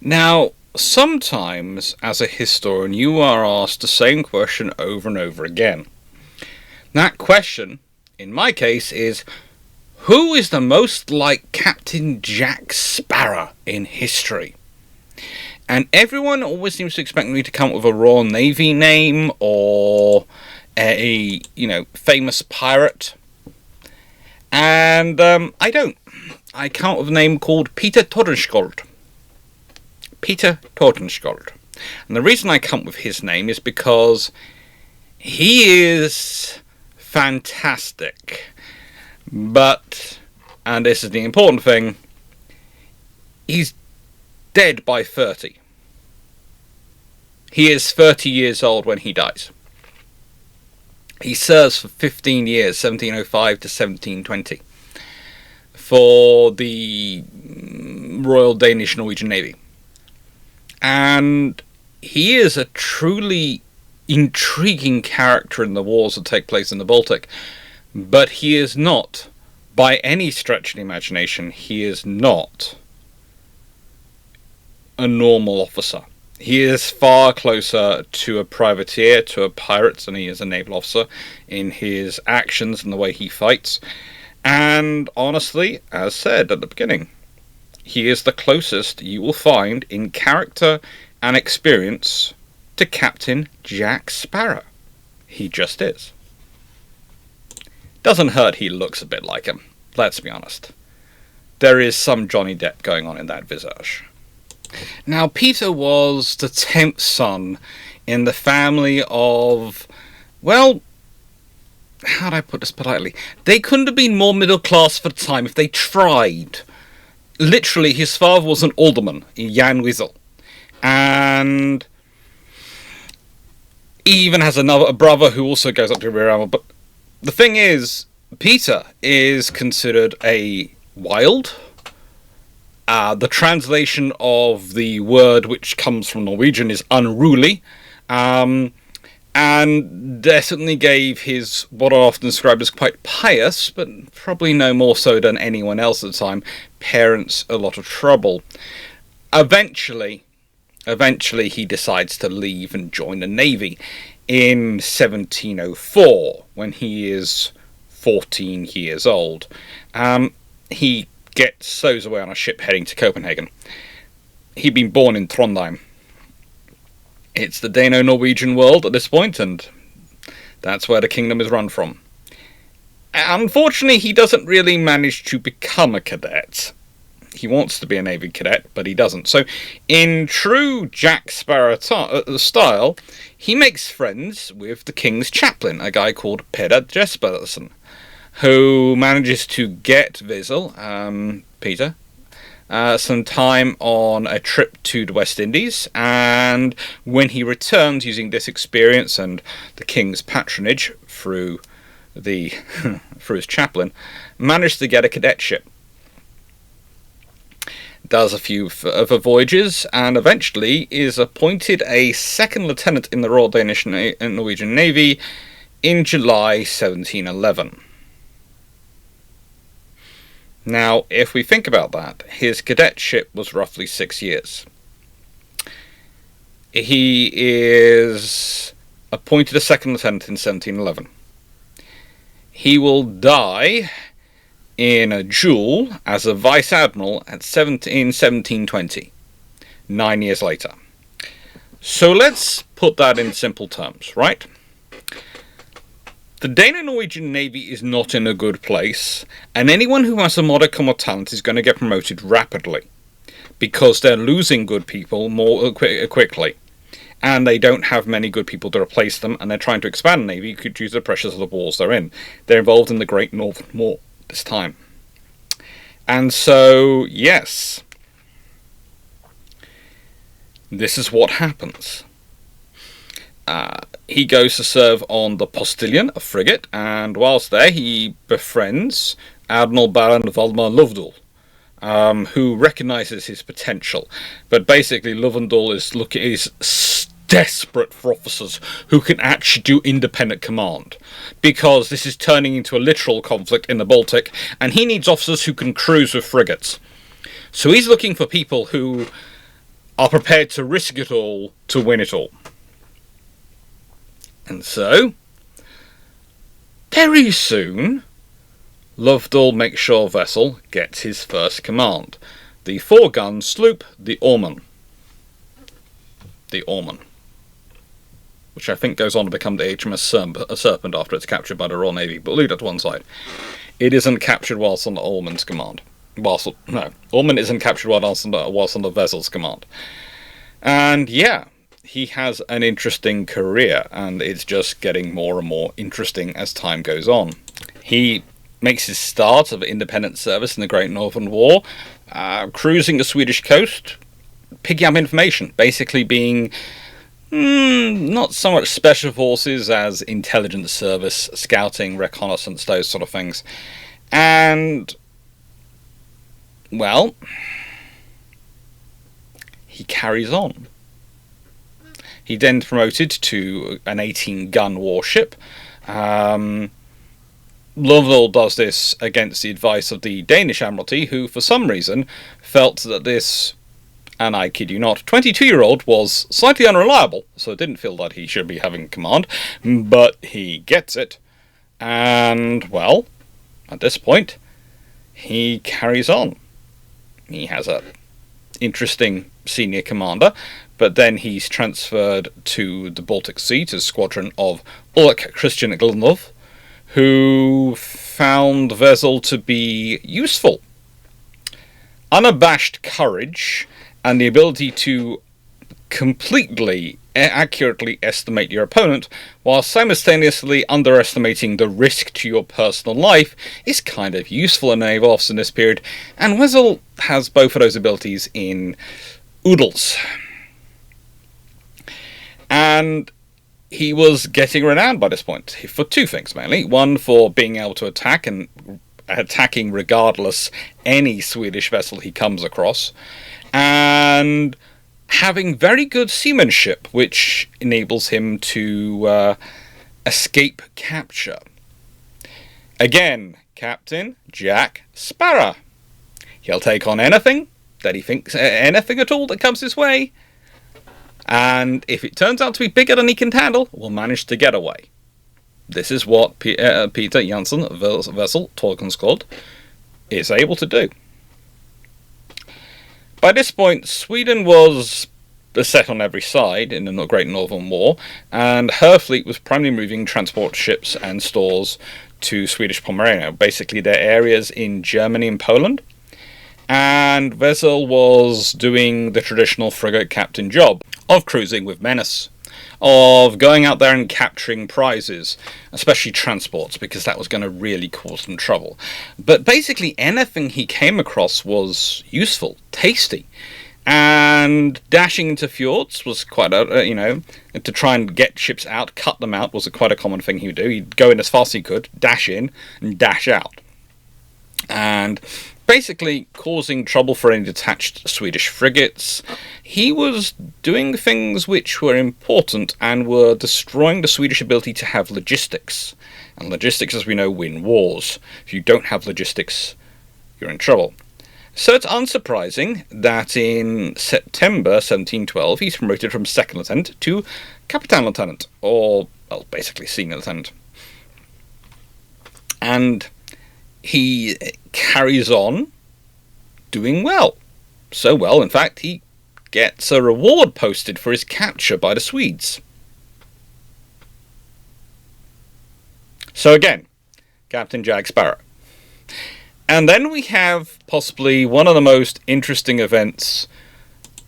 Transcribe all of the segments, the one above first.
Now, sometimes as a historian you are asked the same question over and over again. That question, in my case, is who is the most like Captain Jack Sparrow in history? And everyone always seems to expect me to come up with a Royal Navy name or a, famous pirate. And I don't. I come up with a name called Peter Tordenskjold. Peter Tordenskjold. And the reason I come up with his name is because he is fantastic. But, and this is the important thing, he's dead by 30. He is 30 years old when he dies. He serves for 15 years, 1705 to 1720, for the Royal Danish Norwegian Navy. And he is a truly intriguing character in the wars that take place in the Baltic. But he is not, by any stretch of the imagination, he is not a normal officer. He is far closer to a privateer, to a pirate, than he is a naval officer in his actions and the way he fights. And honestly, as said at the beginning, he is the closest you will find in character and experience to Captain Jack Sparrow. He just is. Doesn't hurt he looks a bit like him, let's be honest. There is some Johnny Depp going on in that visage. Now, Peter was the 10th son in the family of, well, how do I put this politely? They couldn't have been more middle class for the time if they tried. Literally, his father was an alderman, Jan Wiesel. And he even has a brother who also goes up to Rear Admiral. But the thing is, Peter is considered a wild. The translation of the word which comes from Norwegian is unruly. And definitely gave his, what are often described as quite pious, but probably no more so than anyone else at the time, parents a lot of trouble. Eventually he decides to leave and join the Navy in 1704, when he is 14 years old. He stows away on a ship heading to Copenhagen. He'd been born in Trondheim. It's the Dano-Norwegian world at this point, and that's where the kingdom is run from. Unfortunately, he doesn't really manage to become a cadet. He wants to be a Navy cadet, but he doesn't. So, in true Jack Sparrow style, he makes friends with the king's chaplain, a guy called Peder Jespersen, who manages to get Wiesel, Peter, some time on a trip to the West Indies, and when he returns using this experience and the king's patronage through his chaplain, managed to get a cadetship. Does a few other voyages, and eventually is appointed a second lieutenant in the Royal Danish and Norwegian Navy in July 1711. Now, if we think about that, his cadetship was roughly 6 years. He is appointed a second lieutenant in 1711. He will die in a duel as a vice admiral in 1720, 9 years later. So let's put that in simple terms, right? The Dano-Norwegian Navy is not in a good place, and anyone who has a modicum of talent is going to get promoted rapidly, because they're losing good people more quickly, and they don't have many good people to replace them, and they're trying to expand the Navy due to the pressures of the wars they're in. They're involved in the Great Northern War this time. And so, yes, this is what happens. He goes to serve on the Postilion, a frigate, and whilst there he befriends Admiral Baron Valdemar Lovdal, who recognises his potential. But basically Lovendal is desperate for officers who can actually do independent command, because this is turning into a literal conflict in the Baltic, and he needs officers who can cruise with frigates. So he's looking for people who are prepared to risk it all to win it all. And so, very soon, Lovedal makes sure vessel gets his first command. The 4-gun sloop, the Orman. The Orman. Which I think goes on to become the HMS Serpent after it's captured by the Royal Navy, but leave that to one side. It isn't captured whilst on the Orman's command. Orman isn't captured whilst on the vessel's command. And yeah, he has an interesting career, and it's just getting more and more interesting as time goes on. He makes his start of independent service in the Great Northern War, cruising the Swedish coast, picking up information, basically being not so much special forces as intelligence service, scouting, reconnaissance, those sort of things. And, well, he carries on. He then promoted to an 18-gun warship. Lovedal does this against the advice of the Danish Admiralty, who, for some reason, felt that this, and I kid you not, 22-year-old was slightly unreliable, so didn't feel that he should be having command, but he gets it. And, well, at this point, he carries on. He has a interesting senior commander, but then he's transferred to the Baltic Sea to the squadron of Ulrik Christian Glenlov, who found Vezel to be useful. Unabashed courage and the ability to completely accurately estimate your opponent while simultaneously underestimating the risk to your personal life is kind of useful in naval officers in this period, and Vezel has both of those abilities in oodles. And he was getting renowned by this point for two things mainly. One, for being able to attack and attacking regardless any Swedish vessel he comes across, and having very good seamanship, which enables him to escape capture. Again, Captain Jack Sparrow. He'll take on anything that he thinks, anything at all that comes his way, and if it turns out to be bigger than he can handle, will manage to get away. This is what Peter Jansen, vessel Tordenskjold, is able to do. By this point, Sweden was beset on every side in the Great Northern War, and her fleet was primarily moving transport ships and stores to Swedish Pomerania, basically their areas in Germany and Poland. And Vezel was doing the traditional frigate captain job of cruising with menace, of going out there and capturing prizes, especially transports, because that was going to really cause them trouble. But basically anything he came across was useful, tasty, and dashing into fjords was quite a, to try and get ships out, cut them out, was quite a common thing he would do. He'd go in as fast as he could, dash in, and dash out. And basically causing trouble for any detached Swedish frigates. He was doing things which were important and were destroying the Swedish ability to have logistics. And logistics, as we know, win wars. If you don't have logistics, you're in trouble. So it's unsurprising that in September 1712 he's promoted from second lieutenant to Captain Lieutenant, or, well, basically senior lieutenant. And he carries on doing well. So well, in fact, he gets a reward posted for his capture by the Swedes. So again, Captain Jack Sparrow. And then we have possibly one of the most interesting events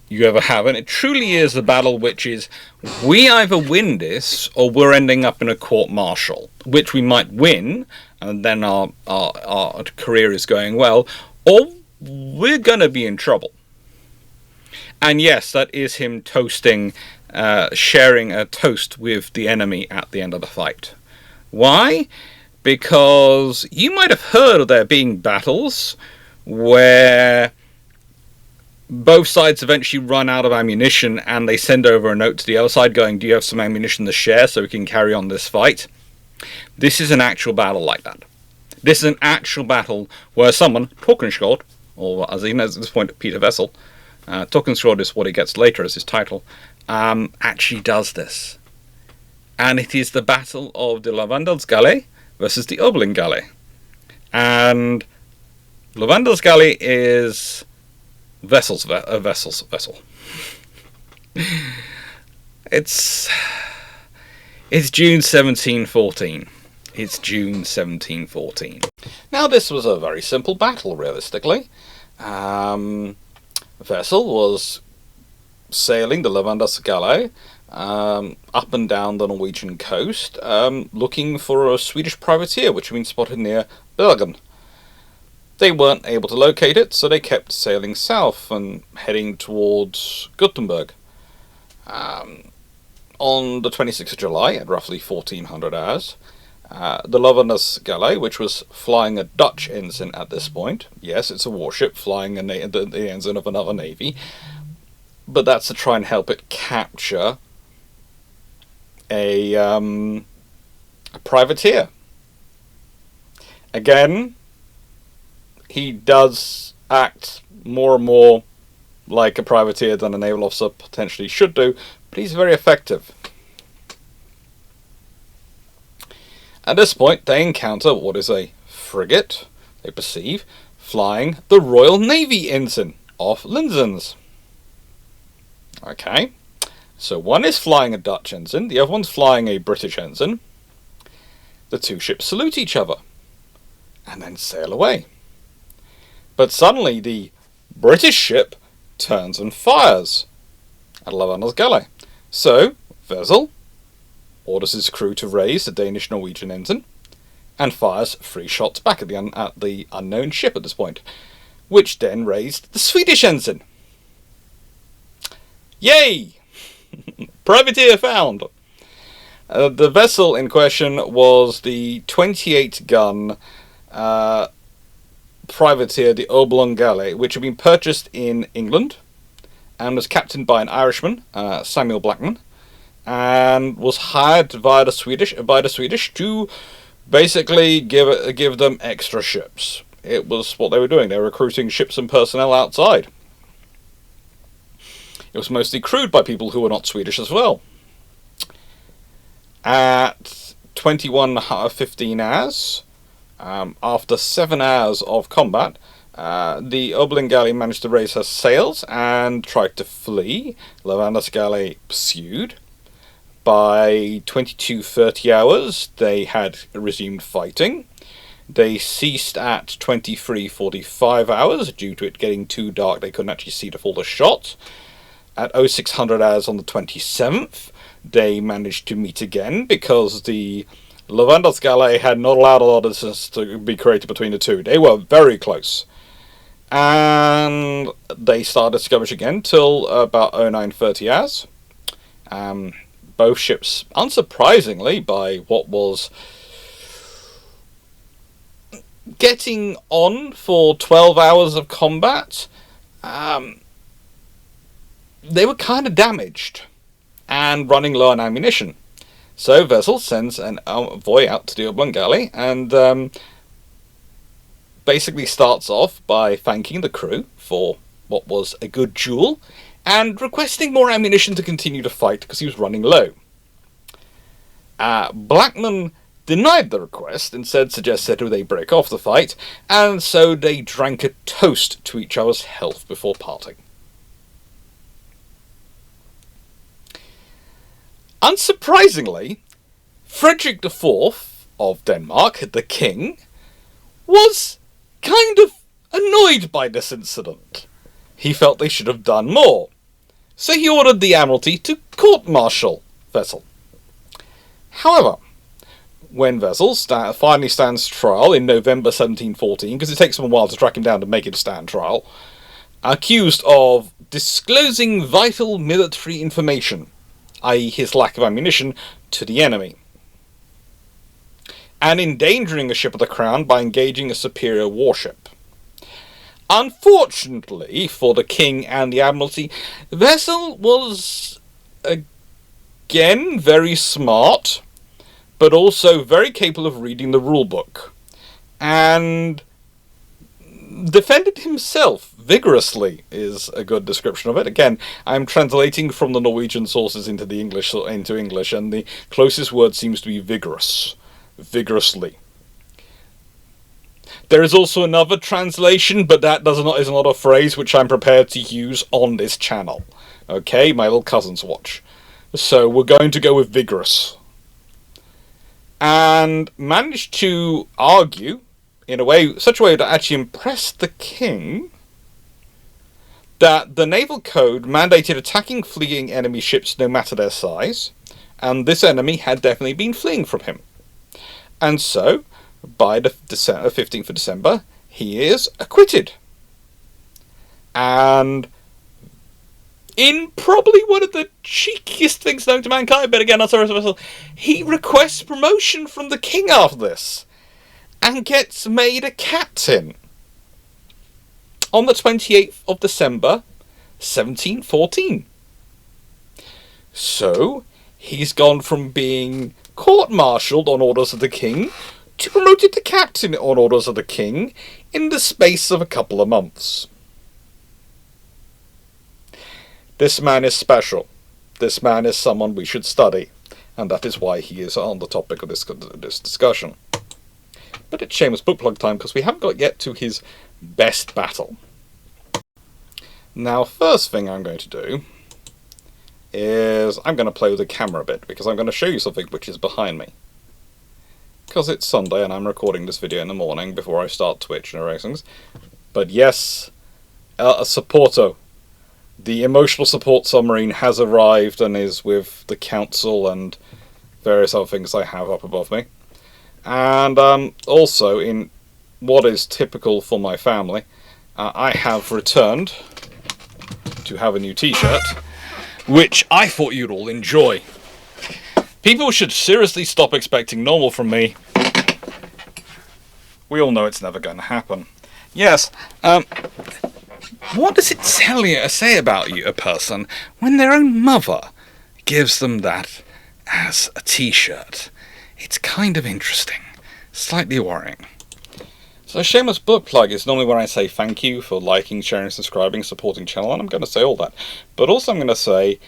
you ever have, and it truly is a battle which is, we either win this or we're ending up in a court-martial, which we might win, and then our career is going well, or we're going to be in trouble. And yes, that is him toasting, sharing a toast with the enemy at the end of the fight. Why? Because you might have heard of there being battles where both sides eventually run out of ammunition and they send over a note to the other side going, do you have some ammunition to share so we can carry on this fight? This is an actual battle like that. This is an actual battle where someone, Tordenskjold, or as he knows at this point, Peter Vezel, Tordenskjold is what he gets later as his title, actually does this. And it is the Battle of the Galley versus the Galley. And Galley is vessel's vessel. It's June 1714. It's June 1714. Now, this was a very simple battle, realistically. Vessel was sailing the Galley up and down the Norwegian coast, looking for a Swedish privateer, which had been spotted near Bergen. They weren't able to locate it, so they kept sailing south and heading towards Gothenburg. On the 26th of July, at roughly 1400 hours, the Galley, which was flying a Dutch ensign at this point. Yes, it's a warship flying the ensign of another navy, but that's to try and help it capture a privateer. Again, he does act more and more like a privateer than a naval officer potentially should do, but he's very effective. At this point, they encounter what is a frigate, they perceive, flying the Royal Navy ensign off Lindsens. Okay, so one is flying a Dutch ensign, the other one's flying a British ensign. The two ships salute each other, and then sail away. But suddenly the British ship turns and fires at Galley. So, Vesel orders his crew to raise the Danish-Norwegian ensign, and fires 3 shots back at the unknown ship at this point, which then raised the Swedish ensign. Yay! Privateer found! The vessel in question was the 28-gun privateer, the Galley, which had been purchased in England and was captained by an Irishman, Samuel Blackman, and was hired by the Swedish to basically give them extra ships. It was what they were doing. They were recruiting ships and personnel outside. It was mostly crewed by people who were not Swedish as well. At 21:15 hours, after 7 hours of combat, the Galley managed to raise her sails and tried to flee. Galley pursued. By 22:30 hours, they had resumed fighting. They ceased at 23:45 hours due to it getting too dark. They couldn't actually see to fall the shot. At 0600 hours on the 27th, they managed to meet again because the Galley had not allowed a lot of distance to be created between the two. They were very close. And they started to skirmish again till about 09:30 hours. Both ships, unsurprisingly, by what was getting on for 12 hours of combat, they were kind of damaged and running low on ammunition. So Vesel sends an envoy out to the Galley and basically starts off by thanking the crew for what was a good duel and requesting more ammunition to continue to fight because he was running low. Blackman denied the request, instead suggested they break off the fight, and so they drank a toast to each other's health before parting. Unsurprisingly, Frederick IV of Denmark, the king, was kind of annoyed by this incident. He felt they should have done more, so he ordered the Admiralty to court-martial Vesel. However, when Vesel finally stands trial in November 1714, because it takes him a while to track him down to make him stand trial, accused of disclosing vital military information, i.e. his lack of ammunition, to the enemy, and endangering a ship of the Crown by engaging a superior warship. Unfortunately for the King and the Admiralty, Vesel was again very smart, but also very capable of reading the rulebook, and defended himself vigorously is a good description of it. Again, I'm translating from the Norwegian sources into English, and the closest word seems to be vigorous. Vigorously. There is also another translation, but that is not a phrase which I'm prepared to use on this channel. Okay, my little cousins watch. So we're going to go with vigorous. And managed to argue in such a way that actually impressed the king, that the naval code mandated attacking fleeing enemy ships no matter their size, and this enemy had definitely been fleeing from him. And so, by the 15th of December, he is acquitted. And in probably one of the cheekiest things known to mankind, but again, he requests promotion from the king after this, and gets made a captain on the 28th of December, 1714. So, he's gone from being court-martialed on orders of the king to promoted to captain on orders of the king in the space of a couple of months. This man is special. This man is someone we should study, and that is why he is on the topic of this discussion. But it's shameless book plug time, because we haven't got yet to his best battle. Now, first thing I'm going to do is I'm going to play with the camera a bit, because I'm going to show you something which is behind me. Because it's Sunday and I'm recording this video in the morning before I start Twitch and things. But yes, a supporto. The emotional support submarine has arrived and is with the council and various other things I have up above me. And also, in what is typical for my family, I have returned to have a new t-shirt, which I thought you'd all enjoy. People should seriously stop expecting normal from me. We all know it's never going to happen. Yes, what does it say about you, a person, when their own mother gives them that as a t-shirt? It's kind of interesting. Slightly worrying. So shameless book plug is normally when I say thank you for liking, sharing, subscribing, supporting channel, and I'm going to say all that. But also I'm going to say,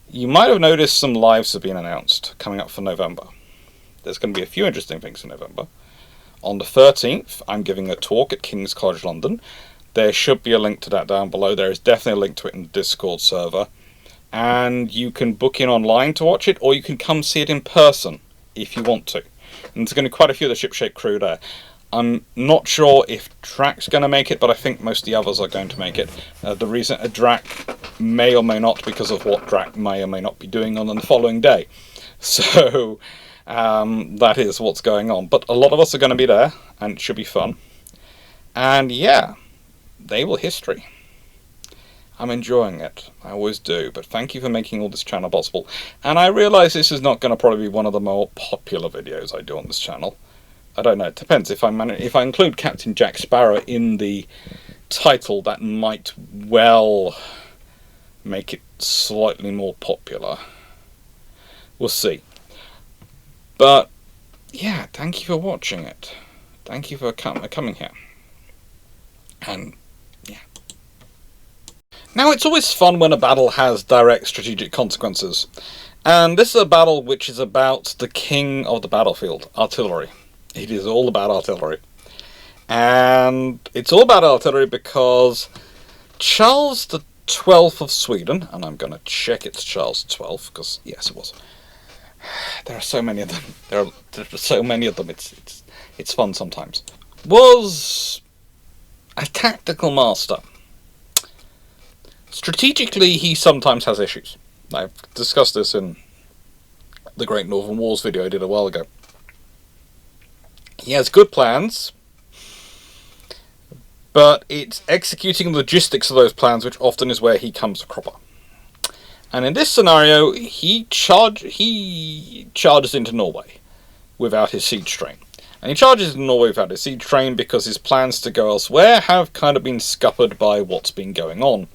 you might have noticed some lives have been announced coming up for November. There's going to be a few interesting things in November. On the 13th, I'm giving a talk at King's College London. There should be a link to that down below. There is definitely a link to it in the Discord server. And you can book in online to watch it, or you can come see it in person if you want to. And there's going to be quite a few of the Shipshape crew there. I'm not sure if Drack's going to make it, but I think most of the others are going to make it. The reason Drack may or may not, because of what Drack may or may not be doing on the following day. So that is what's going on. But a lot of us are going to be there, and it should be fun. And yeah, naval history. I'm enjoying it. I always do. But thank you for making all this channel possible. And I realise this is not going to probably be one of the more popular videos I do on this channel. I don't know, it depends. If I include Captain Jack Sparrow in the title, that might well make it slightly more popular. We'll see. But, yeah, thank you for watching it. Thank you for coming here. And, yeah. Now, it's always fun when a battle has direct strategic consequences. And this is a battle which is about the king of the battlefield, artillery. It is all about artillery. And it's all about artillery because Charles the 12th of Sweden, and I'm going to check it's Charles the 12th, because, yes, it was. There are so many of them. There are so many of them, it's fun sometimes. Was a tactical master. Strategically, he sometimes has issues. I've discussed this in the Great Northern Wars video I did a while ago. He has good plans, but it's executing the logistics of those plans which often is where he comes a cropper. And in this scenario, he charges into Norway without his siege train. And he charges into Norway without his siege train because his plans to go elsewhere have kind of been scuppered by what's been going on.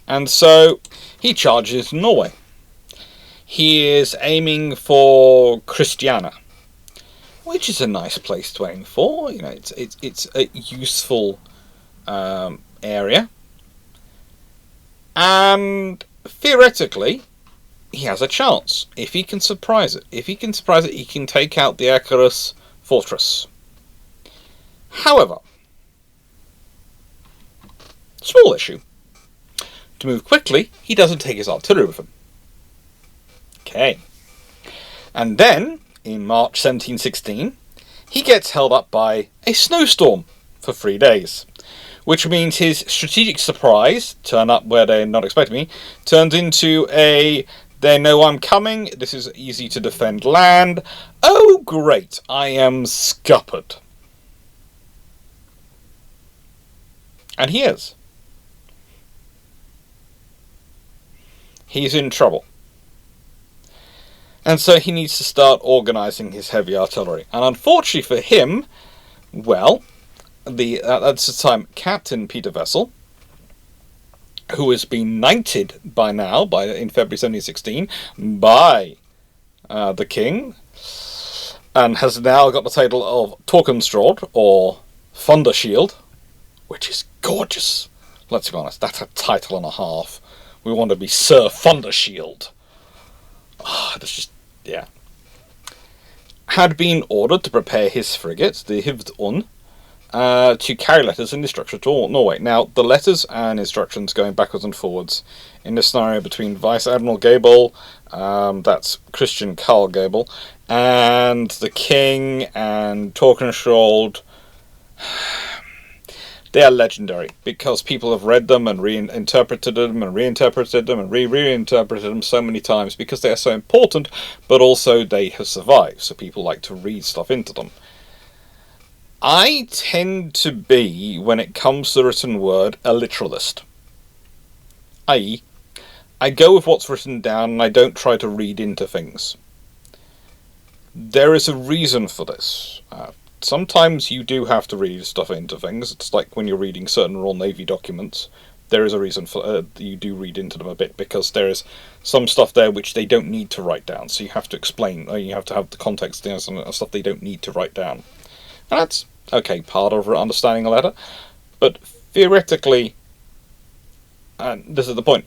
And so he charges into Norway. He is aiming for Christiania, which is a nice place to aim for. You know, it's a useful area. And theoretically, he has a chance if he can surprise it. If he can surprise it, he can take out the Icarus fortress. However, small issue. To move quickly, he doesn't take his artillery with him. Okay. And then, in March 1716, he gets held up by a snowstorm for 3 days. Which means his strategic surprise, turn up where they're not expecting me, turns into a, they know I'm coming, this is easy to defend land, oh great, I am scuppered. And he is. He's in trouble. And so he needs to start organising his heavy artillery. And unfortunately for him, well, that's the time Captain Peter Vessel, who has been knighted by now, in February 1716, by the king, and has now got the title of Tordenskjold, or Thundershield, which is gorgeous. Let's be honest, that's a title and a half. We want to be Sir Thundershield. That's just, yeah. Had been ordered to prepare his frigates, the Hivd-Un, to carry letters and instructions to Norway. Now, the letters and instructions going backwards and forwards in the scenario between Vice Admiral Gable, that's Christian Carl Gable, and the King and Tordenskjold, they are legendary because people have read them and reinterpreted them and reinterpreted them and reinterpreted them so many times because they are so important, but also they have survived, so people like to read stuff into them. I tend to be, when it comes to the written word, a literalist. I.e., I go with what's written down and I don't try to read into things. There is a reason for this. Sometimes you do have to read stuff into things. It's like when you're reading certain Royal Navy documents. There is a reason for you do read into them a bit, because there is some stuff there which they don't need to write down. So you have to explain, or you have to have the context there, some stuff they don't need to write down. And that's, okay, part of understanding a letter. But theoretically, and this is the point,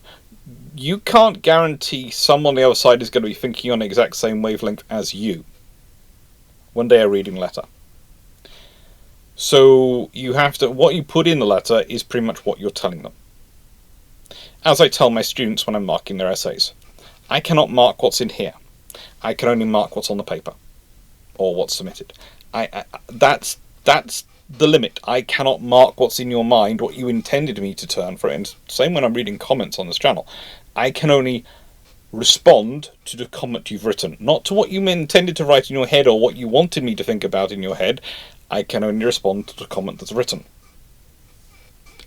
you can't guarantee someone on the other side is going to be thinking on the exact same wavelength as you when they are reading a letter. So you have to, what you put in the letter is pretty much what you're telling them. As I tell my students when I'm marking their essays, I cannot mark what's in here. I can only mark what's on the paper, or what's submitted. That's the limit. I cannot mark what's in your mind, what you intended me to turn for it. And same when I'm reading comments on this channel. I can only respond to the comment you've written, not to what you intended to write in your head or what you wanted me to think about in your head. I can only respond to the comment that's written.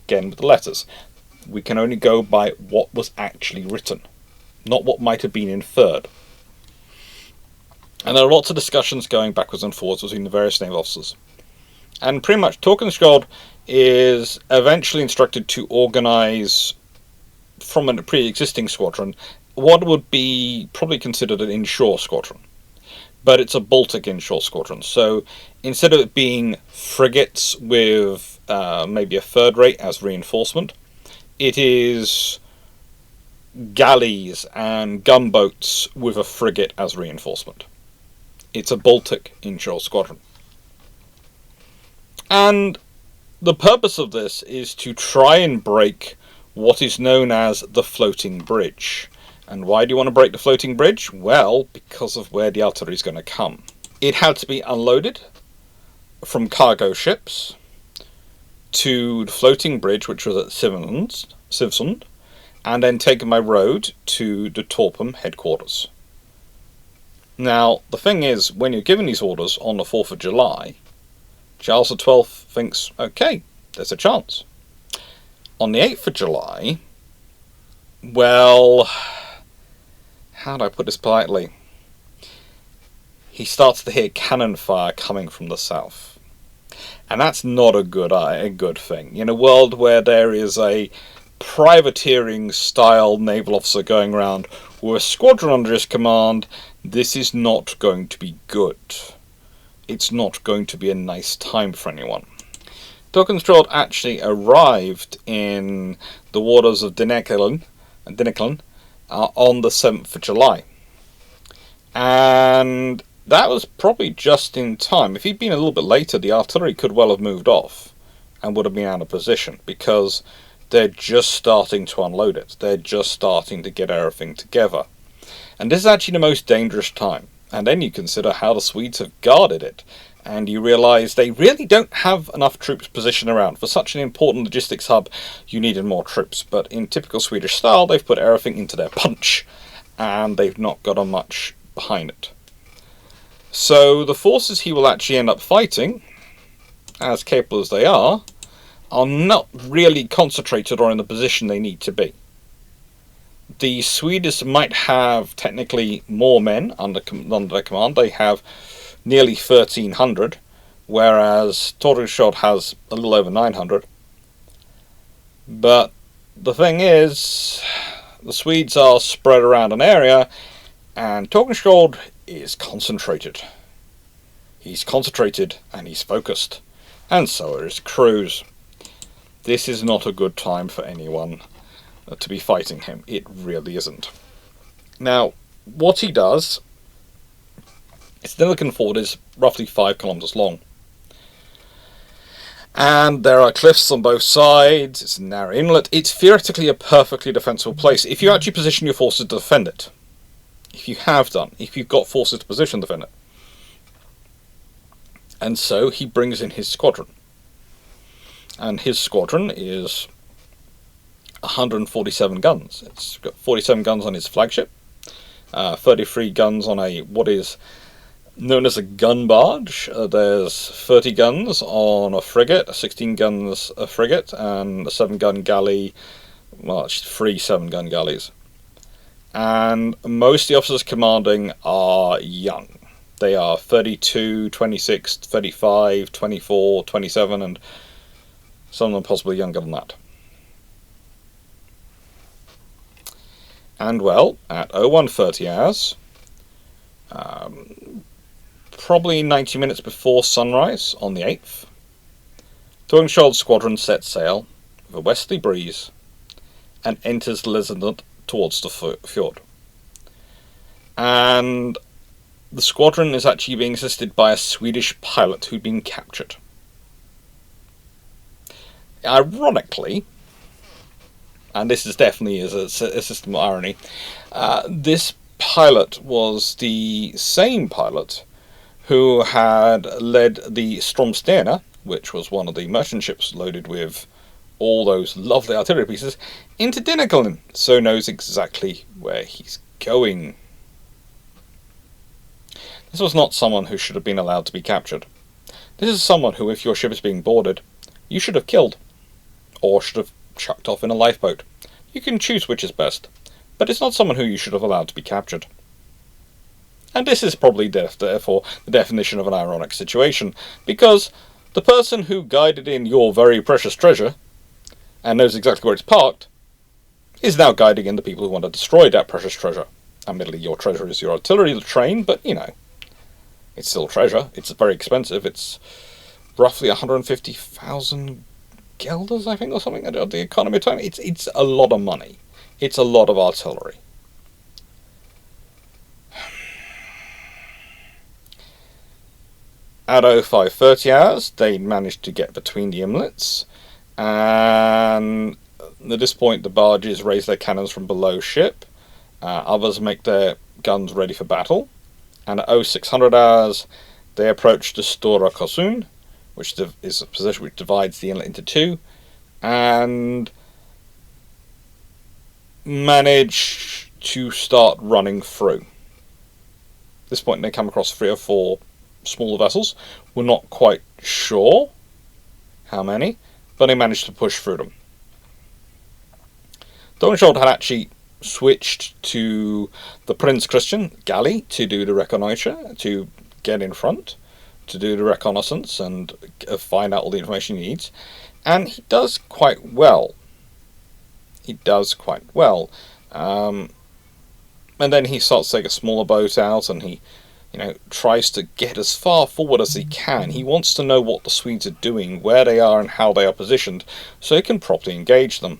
Again, with the letters, we can only go by what was actually written, not what might have been inferred. And there are lots of discussions going backwards and forwards between the various naval officers. And pretty much Tordenskjold is eventually instructed to organise from a pre-existing squadron what would be probably considered an inshore squadron. But it's a Baltic inshore squadron. So instead of it being frigates with maybe a third rate as reinforcement, it is galleys and gunboats with a frigate as reinforcement. It's a Baltic inshore squadron. And the purpose of this is to try and break what is known as the floating bridge. And why do you want to break the floating bridge? Well, because of where the artillery is going to come. It had to be unloaded from cargo ships to the floating bridge, which was at Sivsund, and then taken by road to the Torpham headquarters. Now, the thing is, when you're given these orders on the 4th of July, Charles XII thinks, okay, there's a chance. On the 8th of July, well, how do I put this politely? He starts to hear cannon fire coming from the south. And that's not a good thing. In a world where there is a privateering-style naval officer going around with a squadron under his command, this is not going to be good. It's not going to be a nice time for anyone. Tordenskjold actually arrived in the waters of Dynekilen on the 7th of July. And that was probably just in time. If he'd been a little bit later, the artillery could well have moved off and would have been out of position, because they're just starting to unload it. They're just starting to get everything together. And this is actually the most dangerous time. And then you consider how the Swedes have guarded it, and you realise they really don't have enough troops positioned around. For such an important logistics hub, you needed more troops. But in typical Swedish style, they've put everything into their punch, and they've not got a much behind it. So the forces he will actually end up fighting, as capable as they are not really concentrated or in the position they need to be. The Swedes might have technically more men under their command. They have nearly 1,300, whereas Tordenskjold has a little over 900. But the thing is, the Swedes are spread around an area, and Tordenskjold is concentrated. He's concentrated and he's focused, and so are his crews. This is not a good time for anyone to be fighting him. It really isn't. Now, what he does, its Dynekilen ford is roughly 5 kilometers long. And there are cliffs on both sides, it's a narrow inlet. It's theoretically a perfectly defensible place if you actually position your forces to defend it. If you have done, if you've got forces to position to defend it. And so he brings in his squadron. And his squadron is 147 guns. It's got 47 guns on his flagship, 33 guns on what is known as a gun barge. There's 30 guns on a frigate, 16 guns a frigate, and a 7-gun galley. Well, it's 3 7-gun galleys. And most of the officers commanding are young. They are 32, 26, 35, 24, 27, and some of them possibly younger than that. And well, at 01:30 hours, probably 90 minutes before sunrise on the 8th, Tordenskjold's squadron sets sail with a westerly breeze and enters Lizard towards the fjord. And the squadron is actually being assisted by a Swedish pilot who'd been captured. Ironically, and this is definitely a system of irony, this pilot was the same pilot who had led the Stromstena, which was one of the merchant ships loaded with all those lovely artillery pieces, into Dynekilen, so knows exactly where he's going. This was not someone who should have been allowed to be captured. This is someone who, if your ship is being boarded, you should have killed, or should have chucked off in a lifeboat. You can choose which is best, but it's not someone who you should have allowed to be captured. And this is probably therefore the definition of an ironic situation, because the person who guided in your very precious treasure, and knows exactly where it's parked, is now guiding in the people who want to destroy that precious treasure. Admittedly, your treasure is your artillery train, but you know, it's still treasure. It's very expensive. It's roughly 150,000 guilders, I think, or something at the economy time. It's a lot of money. It's a lot of artillery. At 05:30 hours, they managed to get between the inlets, and at this point the barges raise their cannons from below ship. Others make their guns ready for battle, and at 0600 hours they approach the Stora Kosun, which is a position which divides the inlet into two, and manage to start running through. At this point they come across 3 or 4 smaller vessels. We're not quite sure how many, but they managed to push through them. Tordenskjold had actually switched to the Prince Christian Galley to do the reconnoitre, to get in front, to do the reconnaissance and find out all the information he needs, and he does quite well. And then he starts to take a smaller boat out, and he tries to get as far forward as he can. He wants to know what the Swedes are doing, where they are and how they are positioned, so he can properly engage them.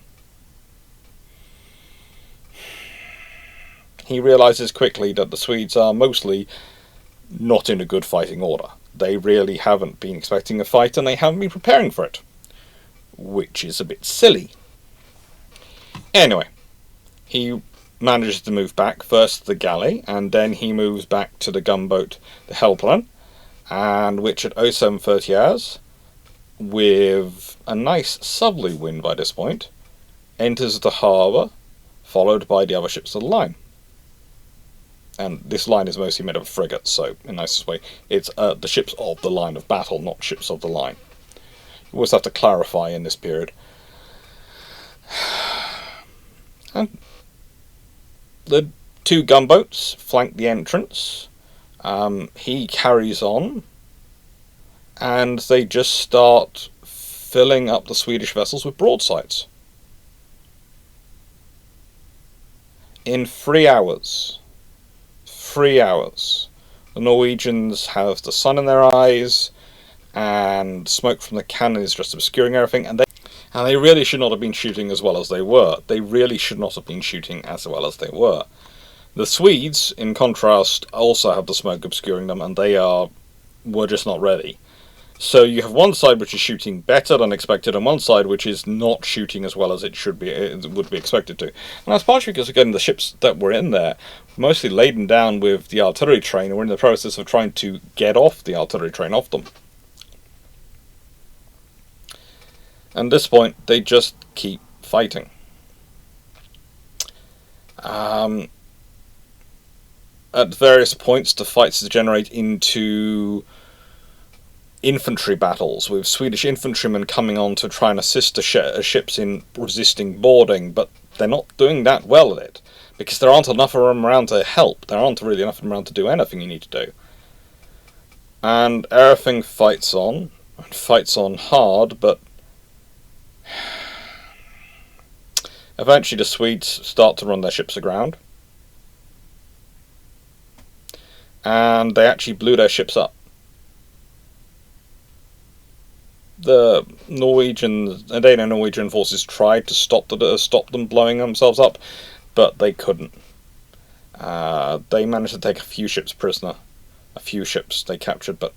He realises quickly that the Swedes are mostly not in a good fighting order. They really haven't been expecting a fight, and they haven't been preparing for it, which is a bit silly. Anyway, he manages to move back, first to the Galley, and then he moves back to the gunboat, the Helplan, and which at 0730 hours, with a nice southerly wind by this point, enters the harbour, followed by the other ships of the line. And this line is mostly made of frigates, so in the nicest way, it's the ships of the line of battle, not ships of the line. You always have to clarify in this period. And the two gunboats flank the entrance. He carries on, and they just start filling up the Swedish vessels with broadsides. In 3 hours, the Norwegians have the sun in their eyes, and smoke from the cannon is just obscuring everything, and they really should not have been shooting as well as they were. They really should not have been shooting as well as they were. The Swedes, in contrast, also have the smoke obscuring them, and were just not ready. So you have one side which is shooting better than expected, and one side which is not shooting as well as it would be expected to. And that's partially because, again, the ships that were in there were mostly laden down with the artillery train, and were in the process of trying to get off the artillery train off them. And at this point, they just keep fighting. At various points, the fights degenerate into infantry battles, with Swedish infantrymen coming on to try and assist the ships in resisting boarding, but they're not doing that well at it, because there aren't enough of them around to help. There aren't really enough of them around to do anything you need to do. And everything fights on hard, but eventually the Swedes start to run their ships aground, and they actually blew their ships up. The Norwegian forces tried to stop them blowing themselves up, but they couldn't. They managed to take a few ships prisoner. A few ships they captured, but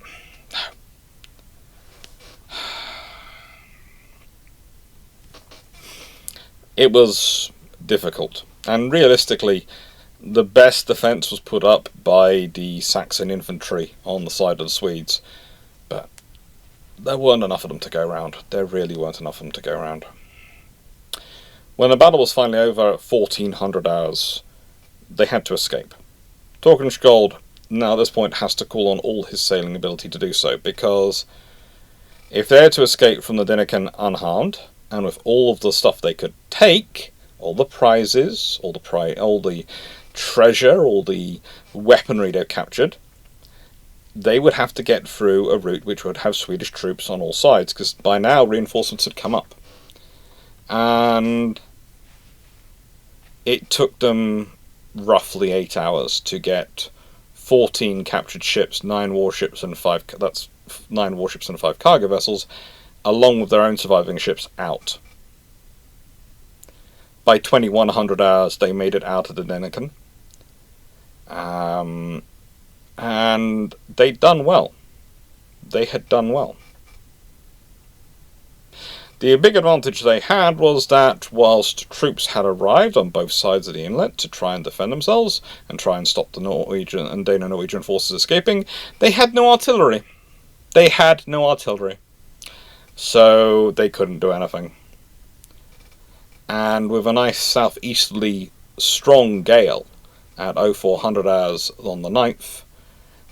it was difficult. And realistically, the best defence was put up by the Saxon infantry on the side of the Swedes, but there weren't enough of them to go around. There really weren't enough of them to go around. When the battle was finally over at 1400 hours, they had to escape. Tordenskjold now at this point has to call on all his sailing ability to do so, because if they're to escape from the Dynekilen unharmed, and with all of the stuff they could take, all the prizes, all the treasure, all the weaponry they've captured, they would have to get through a route which would have Swedish troops on all sides, because by now reinforcements had come up. And it took them roughly 8 hours to get 14 captured ships, 9 warships and 5 cargo vessels, along with their own surviving ships, out. By 2100 hours, they made it out of the Dynekilen. And they'd done well. They had done well. The big advantage they had was that whilst troops had arrived on both sides of the inlet to try and defend themselves and try and stop the Norwegian and Dano-Norwegian forces escaping, they had no artillery. So they couldn't do anything. And with a nice southeasterly strong gale at 0400 hours on the 9th,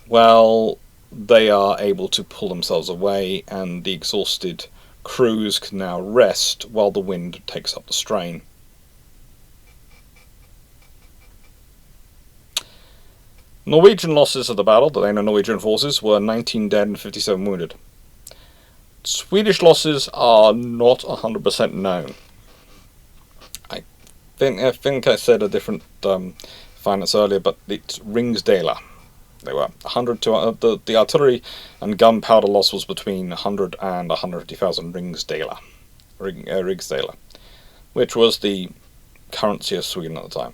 well, they are able to pull themselves away, and the exhausted crews can now rest while the wind takes up the strain. Norwegian losses of the battle, the Dano-Norwegian forces, were 19 dead and 57 wounded. Swedish losses are not 100% known. I think I said a different finance earlier, but it's Ringsdala They were 100 to the artillery and gunpowder loss was between 100 and 150,000 rigsdaler, which was the currency of Sweden at the time.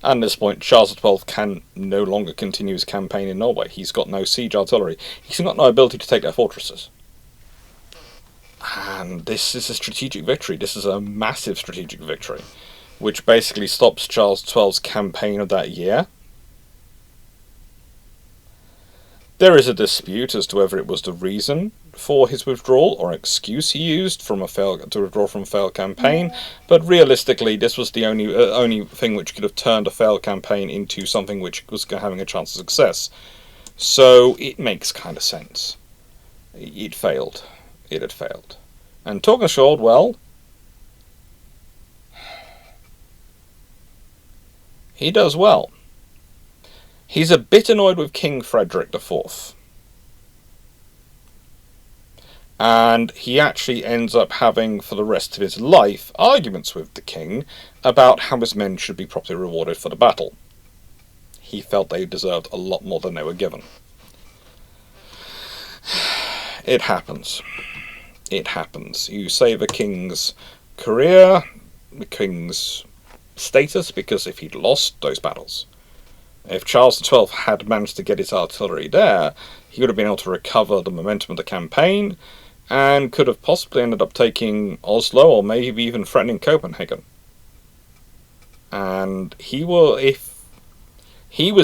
And at this point, Charles XII can no longer continue his campaign in Norway. He's got no siege artillery. He's got no ability to take their fortresses. And this is a strategic victory. This is a massive strategic victory, which basically stops Charles XII's campaign of that year. There is a dispute as to whether it was the reason for his withdrawal or excuse he used to withdraw from a failed campaign, but realistically this was the only thing which could have turned a failed campaign into something which was having a chance of success. So it makes kind of sense. It failed. It had failed. And Tordenskjold, well, he does well. He's a bit annoyed with King Frederick IV. And he actually ends up having, for the rest of his life, arguments with the king about how his men should be properly rewarded for the battle. He felt they deserved a lot more than they were given. It happens. It happens. You save a king's career, the king's status, because if he'd lost those battles, if Charles XII had managed to get his artillery there, he would have been able to recover the momentum of the campaign and could have possibly ended up taking Oslo or maybe even threatening Copenhagen. And he was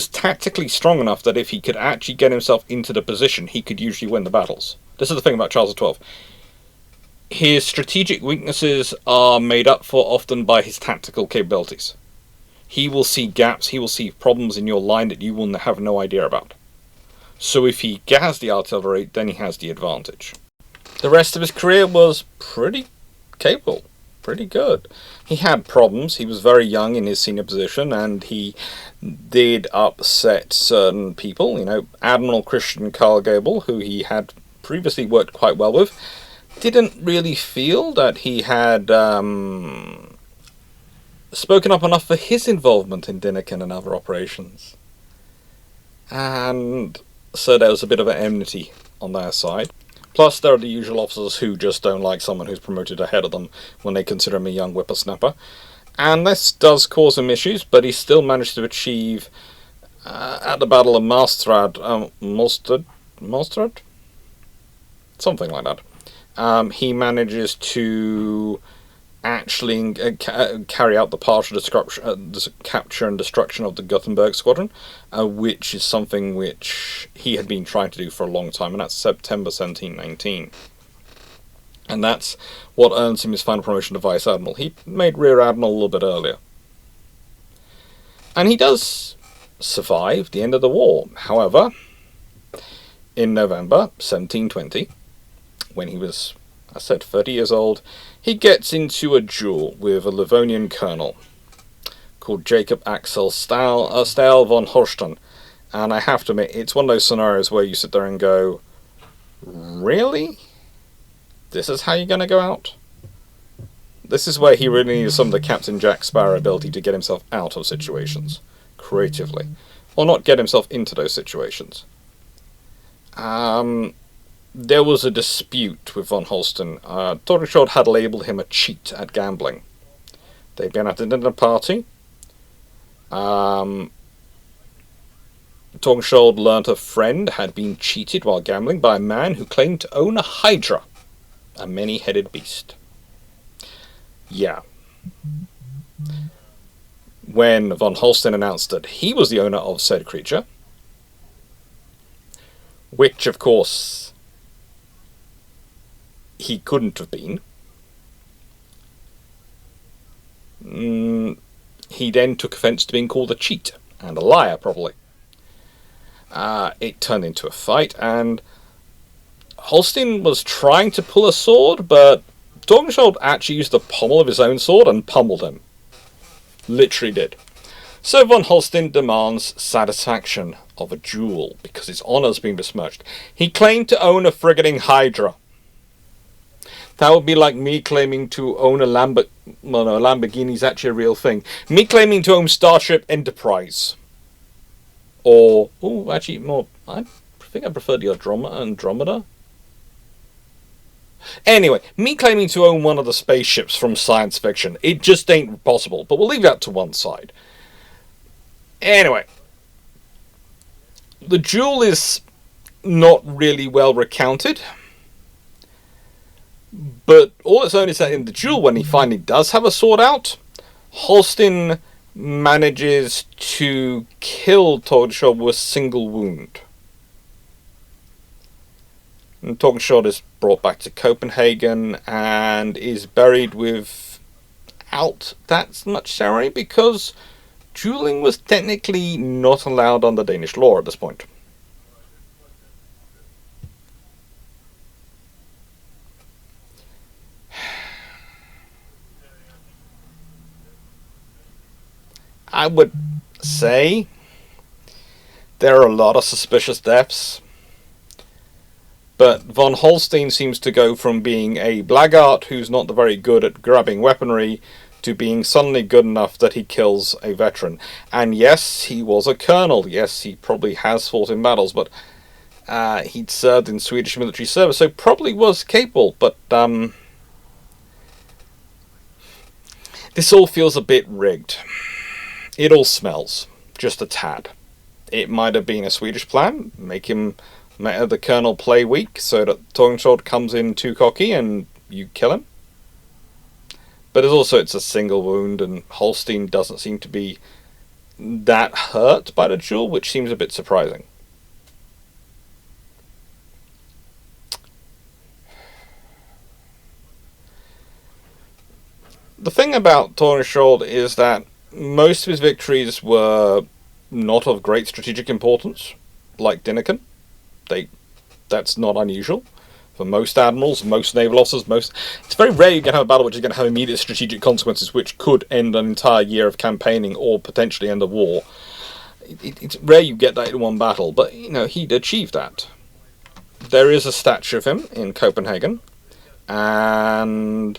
tactically strong enough that if he could actually get himself into the position, he could usually win the battles. This is the thing about Charles XII. His strategic weaknesses are made up for often by his tactical capabilities. He will see gaps, he will see problems in your line that you will have no idea about. So if he has the artillery, then he has the advantage. The rest of his career was pretty capable, pretty good. He had problems. He was very young in his senior position, and he did upset certain people. You know, Admiral Christian Carl, who he had previously worked quite well with, didn't really feel that he had spoken up enough for his involvement in Dynekilen and other operations. And so there was a bit of an enmity on their side. Plus, there are the usual officers who just don't like someone who's promoted ahead of them when they consider him a young whippersnapper. And this does cause him issues, but he still managed to achieve, at the Battle of Malstrad, something like that. He manages to actually carry out the partial capture and destruction of the Gothenburg squadron, which is something which he had been trying to do for a long time, and that's September 1719. And that's what earns him his final promotion to Vice Admiral. He made Rear Admiral a little bit earlier. And he does survive the end of the war. However, in November 1720, when he was, I said, 30 years old, he gets into a duel with a Livonian colonel called Jacob Axel Stael von Horsten. And I have to admit, it's one of those scenarios where you sit there and go, really? This is how you're going to go out? This is where he really needs some of the Captain Jack Sparrow ability to get himself out of situations, creatively. Or not get himself into those situations. There was a dispute with von Holsten. Tordenskjold had labelled him a cheat at gambling. They'd been at a dinner party. Tordenskjold learnt a friend had been cheated while gambling by a man who claimed to own a hydra, a many-headed beast. Yeah. When von Holsten announced that he was the owner of said creature, which, of course, he couldn't have been, he then took offence to being called a cheat and a liar, probably. It turned into a fight, and Holstein was trying to pull a sword, but Tordenskjold actually used the pommel of his own sword and pummeled him. Literally did. So von Holstein demands satisfaction of a duel, because his honour's been besmirched. He claimed to own a frigating hydra. That would be like me claiming to own a Lamborghini's actually a real thing. Me claiming to own Starship Enterprise. Or, oh, actually, more, I think I prefer the Andromeda. Anyway, me claiming to own one of the spaceships from science fiction, it just ain't possible, but we'll leave that to one side. Anyway, the duel is not really well recounted, but all it's known is that in the duel, when he finally does have a sword out, Holstein manages to kill Tordenskjold with a single wound. And Tordenskjold is brought back to Copenhagen and is buried without that much ceremony because dueling was technically not allowed under Danish law at this point. I would say there are a lot of suspicious deaths, but von Holstein seems to go from being a blackguard who's not very good at grabbing weaponry to being suddenly good enough that he kills a veteran. And yes, he was a colonel. Yes, he probably has fought in battles, but he'd served in Swedish military service, so probably was capable, but this all feels a bit rigged. It all smells, just a tad. It might have been a Swedish plan, make the colonel play weak so that Tordenskjold comes in too cocky and you kill him. But it's a single wound, and Holstein doesn't seem to be that hurt by the duel, which seems a bit surprising. The thing about Tordenskjold is that most of his victories were not of great strategic importance, like Dynekilen. That's not unusual. For most admirals, most naval officers, it's very rare you can have a battle which is going to have immediate strategic consequences which could end an entire year of campaigning or potentially end a war. It's rare you get that in one battle, but he'd achieved that. There is a statue of him in Copenhagen, and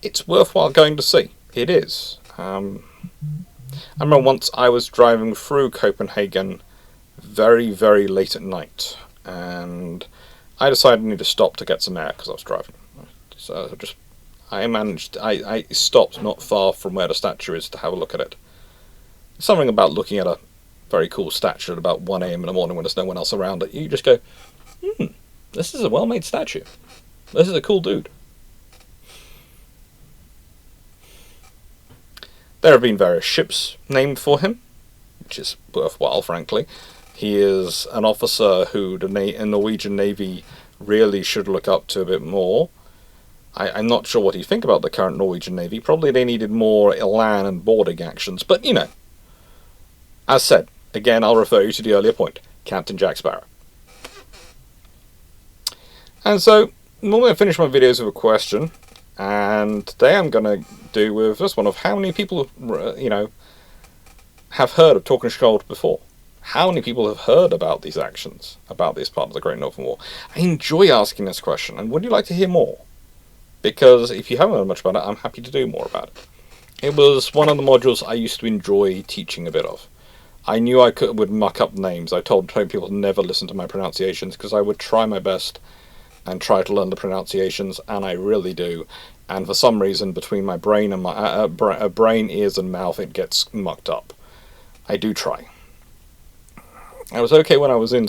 it's worthwhile going to see. It is. I remember once I was driving through Copenhagen very, very late at night, and I decided I need to stop to get some air because I was driving. So I stopped not far from where the statue is to have a look at it. Something about looking at a very cool statue at about 1 a.m. in the morning when there's no one else around it. You just go, this is a well-made statue. This is a cool dude. There have been various ships named for him, which is worthwhile, frankly. He is an officer who the Norwegian Navy really should look up to a bit more. I'm not sure what you think about the current Norwegian Navy. Probably they needed more land and boarding actions, but as said, again, I'll refer you to the earlier point, Captain Jack Sparrow. And so, normally I finish my videos with a question, and today I'm going to do with this one of how many people, have heard of Tordenskjold before. How many people have heard about these actions, about this part of the Great Northern War? I enjoy asking this question, and would you like to hear more? Because if you haven't heard much about it, I'm happy to do more about it. It was one of the modules I used to enjoy teaching a bit of. I knew I would muck up names. I told people to never listen to my pronunciations because I would try my best and try to learn the pronunciations, and I really do. And for some reason, between my brain and my brain, ears, and mouth, it gets mucked up. I do try. I was okay when I was in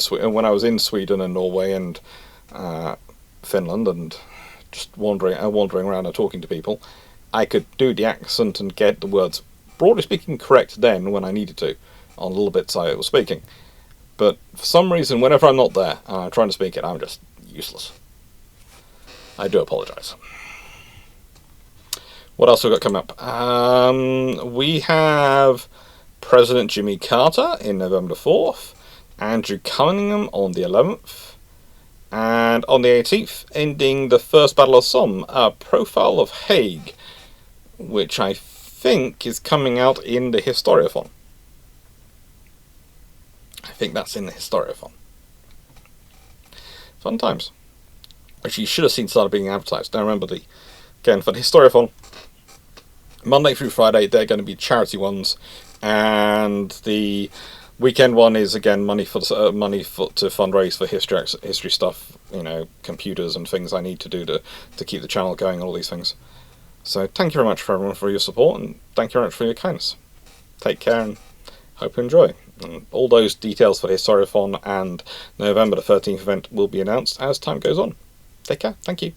Sweden and Norway and Finland and just wandering around and talking to people. I could do the accent and get the words, broadly speaking, correct then when I needed to, on little bits I was speaking. But for some reason, whenever I'm not there and I'm trying to speak it, I'm just useless. I do apologise. What else have we got coming up? We have President Jimmy Carter in November 4th, Andrew Cunningham on the 11th, and on the 18th, ending the First Battle of Somme, a profile of Hague, which I think is coming out in the Historiathon. I think that's in the Historiathon. Fun times. Actually, you should have seen started being advertised. Now remember, again, for the Historiathon, Monday through Friday, they're going to be charity ones, and the Weekend one is again money to fundraise for history stuff, computers and things I need to do to keep the channel going and all these things. So thank you very much for everyone for your support, and thank you very much for your kindness. Take care and hope you enjoy. And all those details for the Historiathon and November the 13th event will be announced as time goes on. Take care. Thank you.